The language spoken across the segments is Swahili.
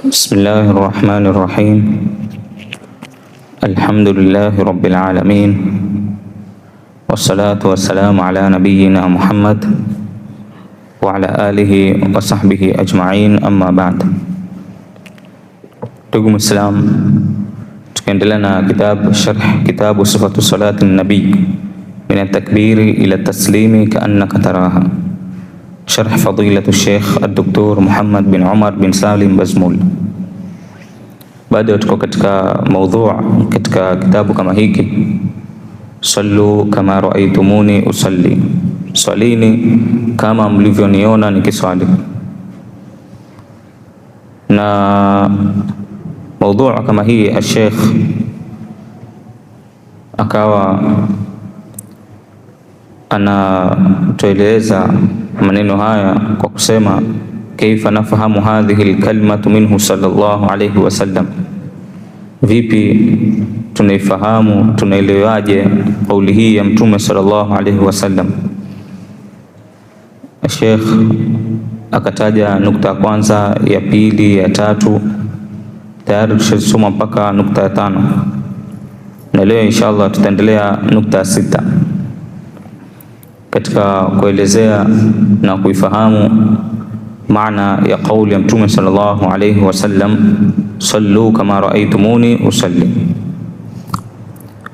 بسم الله الرحمن الرحيم. الحمد لله رب العالمين، والصلاة والسلام على نبينا محمد وعلى آله وصحبه أجمعين، أما بعد. Ndugu Muislam, tukiendelea na kitabu sifatu salati nabii min at-takbiri ila at-taslimi kaannaka taraha, sharh fadilatu Sheikh Ad-Doktor Muhammad bin Umar bin Salim Bazmul. Bado tuko katika maudhu' katika kitabu kama hiki, sallu kama raaitumuni usalli, swalini kama mlivyoniona nikiswali. Na maudhu' kama hii Sheikh akawa anatueleza maneno haya kwa kusema kaifa nafahamu hadhihi alkalimatu minhu sallallahu alayhi wasallam, vipi tunaifahamu tunaelewaje kauli hii ya mtume sallallahu alayhi wasallam. Sheikh akataja nukta ya kwanza, ya pili, ya tatu, tayari tushasoma mpaka nukta ya tano, na leo inshallah tutaendelea nukta ya sita katika kuelezea na kuifahamu maana ya kauli ya mtume sallallahu alayhi wasallam, sallu kama raaitumuni usalli.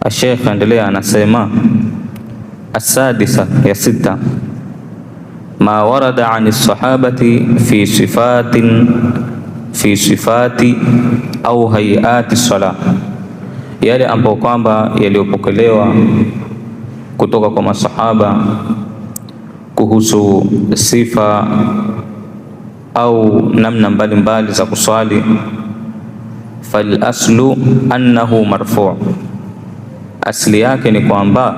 Sheikh endelea anasema, asadisa, ya sita, ma warada ani sahabati fi sifati au hayati sala, yale ambayo kwamba yaliyopokelewa kutoka kwa masahaba kuhusu sifa au namna mbalimbali za kuswali. Fal aslu annahu marfu', asli yake ni kwamba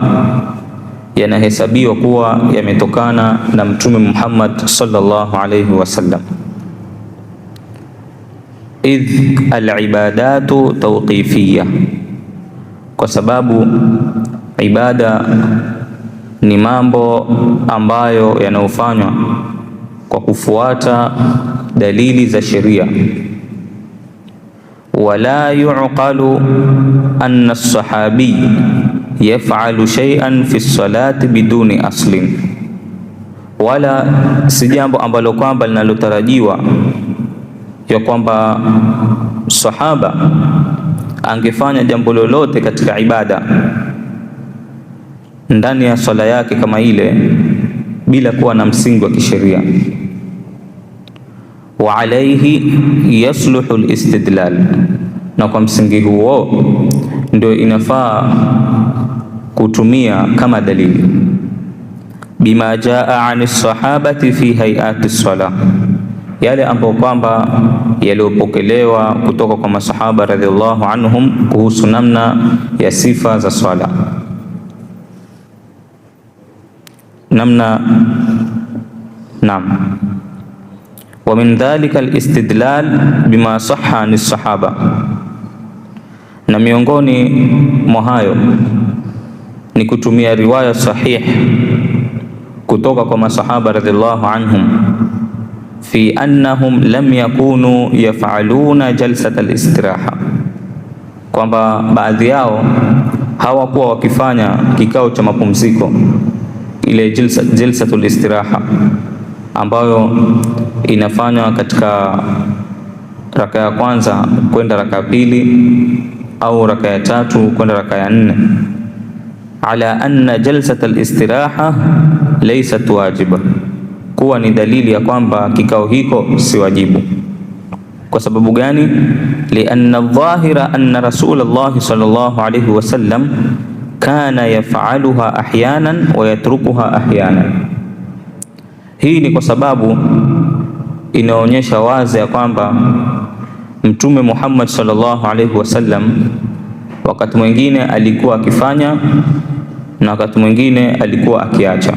yanahesabiwa kuwa yametokana na Mtume Muhammad sallallahu alayhi wasallam. Idh al-ibadatu tawqifiyya, kwa sababu ibada ni mambo ambayo yanayofanywa kwa kufuata dalili za sheria. Wala yuqalu anna as-sahabi yaf'alu shay'an fi as-salati biduni aslin, wala si jambo ambalo kwamba linalotarajiwa ya kwamba sahaba angefanya jambo lolote katika ibada ndani ya swala yake kama ile bila kuwa na msingi wa kisheria. Wa alayhi yasluhu al-istidlal, na kwa msingi huo ndio inafaa kutumia kama dalili bima jaa ani sahabati fi hayati salah, yale ambayo kwamba yaliyopokelewa kutoka kwa masahaba radhiallahu anhum kuhusu namna ya sifa za swala. Wa min dhalika al-istidlal bima sahha ni sahaba, na miongoni mwa hayo ni kutumia riwaya sahih kutoka kwa masahaba radhiallahu anhum fi annahum lam yakunu yaf'aluna jalsat al-istiraha, kwamba baadhi yao hawakuwa wakifanya kikao cha mapumziko, ile jalsatul istiraha ambayo inafanywa katika raka ya kwanza kwenda raka ya pili au raka ya tatu kwenda raka ya nne, ala anna jalsatul istiraha laysat wajiba, kuwa ni dalili ya kwamba kikao hiko si wajibu. Kwa sababu gani? Lianna dhahira anna Rasulullah sallallahu alayhi wasallam kana yaf'aluha ahyanan wa yatrukuha ahyanan. Hii ni kwa sababu inaonyesha wazi ya kwamba Mtume Muhammad sallallahu alayhi wasallam wakati mwingine alikuwa akifanya na wakati mwingine alikuwa akiacha.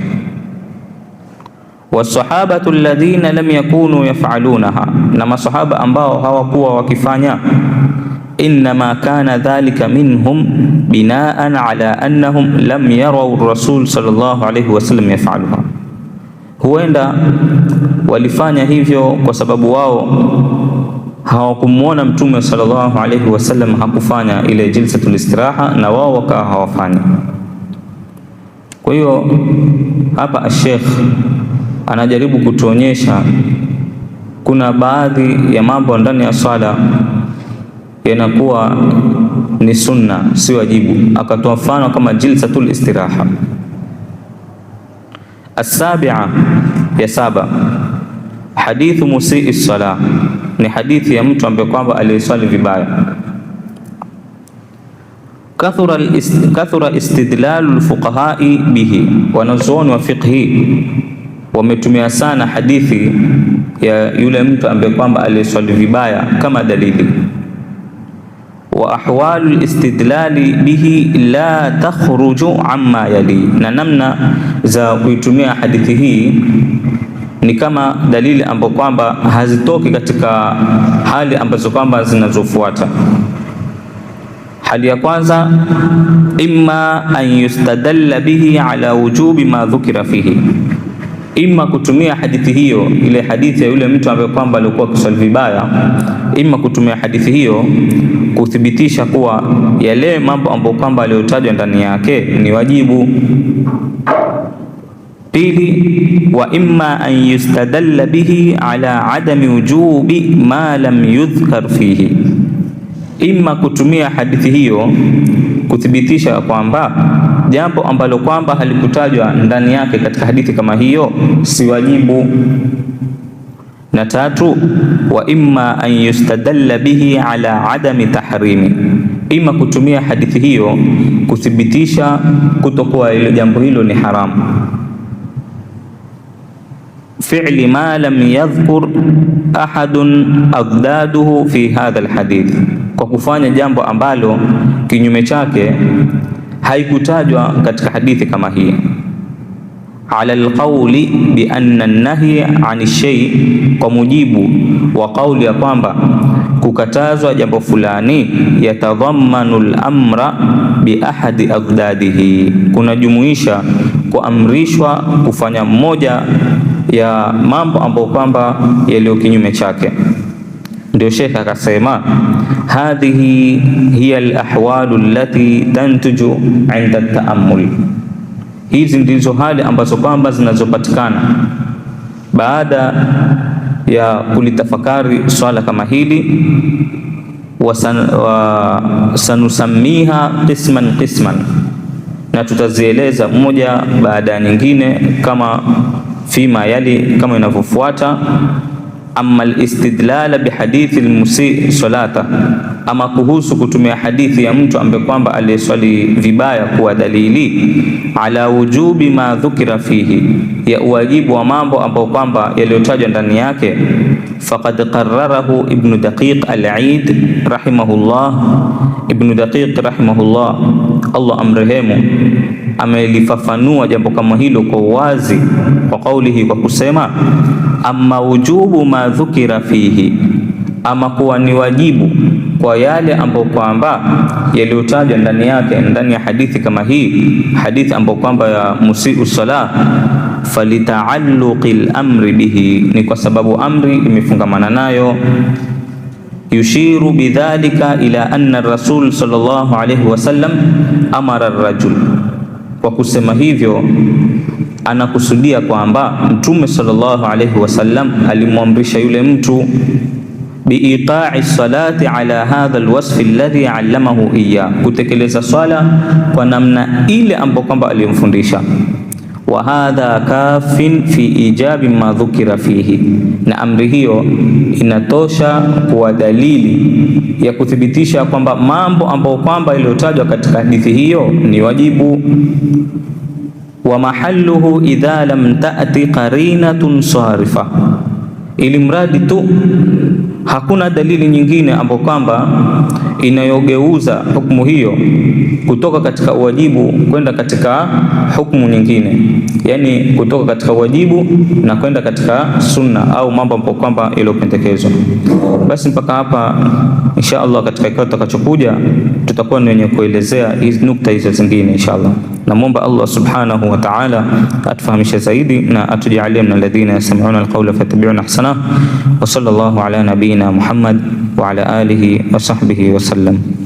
Wasahabatu alladhina lam yakunu yaf'alunaha, na masahaba ambao hawakuwa wakifanya, innama kana dhalika minhum binaan ala annahum lam yaraw ar-rasul sallallahu alayhi wasallam yaf'aluha, huenda walifanya hivyo kwa sababu wao hawakumuona Mtume sallallahu alaihi wasallam hakufanya ile jilsatul istiraha, na wao wakawa hawafanyi. Kwa hiyo hapa Sheikh anajaribu kutuonyesha kuna baadhi ya mambo ndani ya swala yanakuwa ni sunna, si wajibu. Akatoa mfano kama jilsatul istiraha. As-sabi'a, ya saba, hadithu musii salah, ni ya mtu ambaye kwamba aliyeswali vibaya. Kathura istidlalu fuqahai bihi, wanazuoni wa fiqhi wametumia sana hadithi ya yule mtu ambaye kwamba aliyeswali vibaya kama dalili. Wa ahwalu istidlali bihi la takhruju amma yali, na namna za kuitumia hadithi hii ni kama dalili ambapo kwamba hazitoki katika hali ambazo kwamba zinazofuata. Hali ya kwanza, imma an yustadalla bihi ala wujubi ma dhukira fihi, imma kutumia hadithi hiyo, ile hadithi ya yule mtu ambaye kwamba alikuwa akiswali vibaya, imma kutumia hadithi hiyo kuthibitisha kuwa yale mambo ambayo kwamba aliyotajwa ndani yake ni wajibu. Pili, wa imma an yustadalla bihi ala adami wujubi ma lam yudhkar fihi, imma kutumia hadithi hiyo kuthibitisha kwamba jambo ambalo kwamba halikutajwa ndani yake katika hadithi kama hiyo si wajibu. Na tatu, wa imma an yustadalla bihi ala adami tahrimi, imma kutumia hadithi hiyo kuthibitisha kutokuwa ile jambo hilo ni haramu. Fi'li ma lam yadhkur ahadun addaduhu fi hadha alhadith, kwa kufanya jambo ambalo kinyume chake haikutajwa katika hadithi kama hii. Ala alqawli bi anna an-nahy ani shay, kwa mujibu wa kauli ya kwamba kukatazwa jambo fulani yatadhammanu al-amra bi ahadi adadadihi, kunajumuisha kuamrishwa kufanya mmoja ya mambo ambayo kwamba yaliyo kinyume chake. Ndio Sheikh akasema hadhihi hiya al-ahwalu allati tantuju inda at-ta'ammul, hizi ndizo hali ambazo kwamba zinazopatikana baada ya kulitafakari swala kama hili. Sanusamiha qisman, na tutazieleza moja baada ya nyingine kama fima yali, kama inavyofuata. Amma al-istidlala bihadithi al-musii salata, ama kuhusu kutumia hadithi ya mtu ambaye kwamba aliyeswali vibaya kuwa dalili ala wujubi ma dhukira fihi, ya uwajibu wa mambo ambayo kwamba yaliyotajwa ndani yake. Faqad qarrarahu Ibn Daqiq al-Eid rahimahullah. Ibn Daqiq rahimahullah, Allah amrehemu, amelifafanua jambo kama hilo kwa uwazi kwa kaulihi, kwa kusema amma wujubu ma dhukira fihi, ama kuwa ni wajibu kwa yale ambayo kwamba yaliyotajwa ndani yake, ndani ya hadithi kama hii, hadithi ambayo kwamba ya musii'u salah. Falitaalluqil amri bihi, ni kwa sababu amri imefungamana nayo. Yushiru bidhalika ila anna rasul sallallahu alayhi wasallam amara ar-rajul, kwa kusema hivyo anakusudia kwamba Mtume sallallahu alayhi wasallam alimwamrisha yule mtu biiqa'i salati ala hadha alwasf alladhi allamahu iya, kutekeleza swala kwa namna ile ambayo kwamba alimfundisha. Wa hadha kafin fi ijabi ma dhukira fihi, na amri hiyo inatosha kuwa dalili ya kuthibitisha kwamba mambo ambayo kwamba iliyotajwa katika hadithi hiyo ni wajibu. Wa mahalluhu idha lam ta'ti qarinatun sarifa, ili mradi tu hakuna dalili nyingine ambayo kwamba inayogeuza hukumu hiyo kutoka katika uwajibu kwenda katika hukumu nyingine, yani kutoka katika wajibu na kwenda katika sunna au mambo ambayo kwamba iliyopendekezwa. Basi mpaka hapa insha Allah, katika kikao kitakachokuja tutakuwa ni wenye kuelezea hizi nukta hizo zingine insha Allah. Namwomba Allah subhanahu wa ta'ala atufahamishe zaidi na atujalie min alladhina yastami'una alqawla fayattabi'una ahsana. Wa sallallahu ala nabiyyina Muhammad wa ala alihi wa sahbihi wasallam.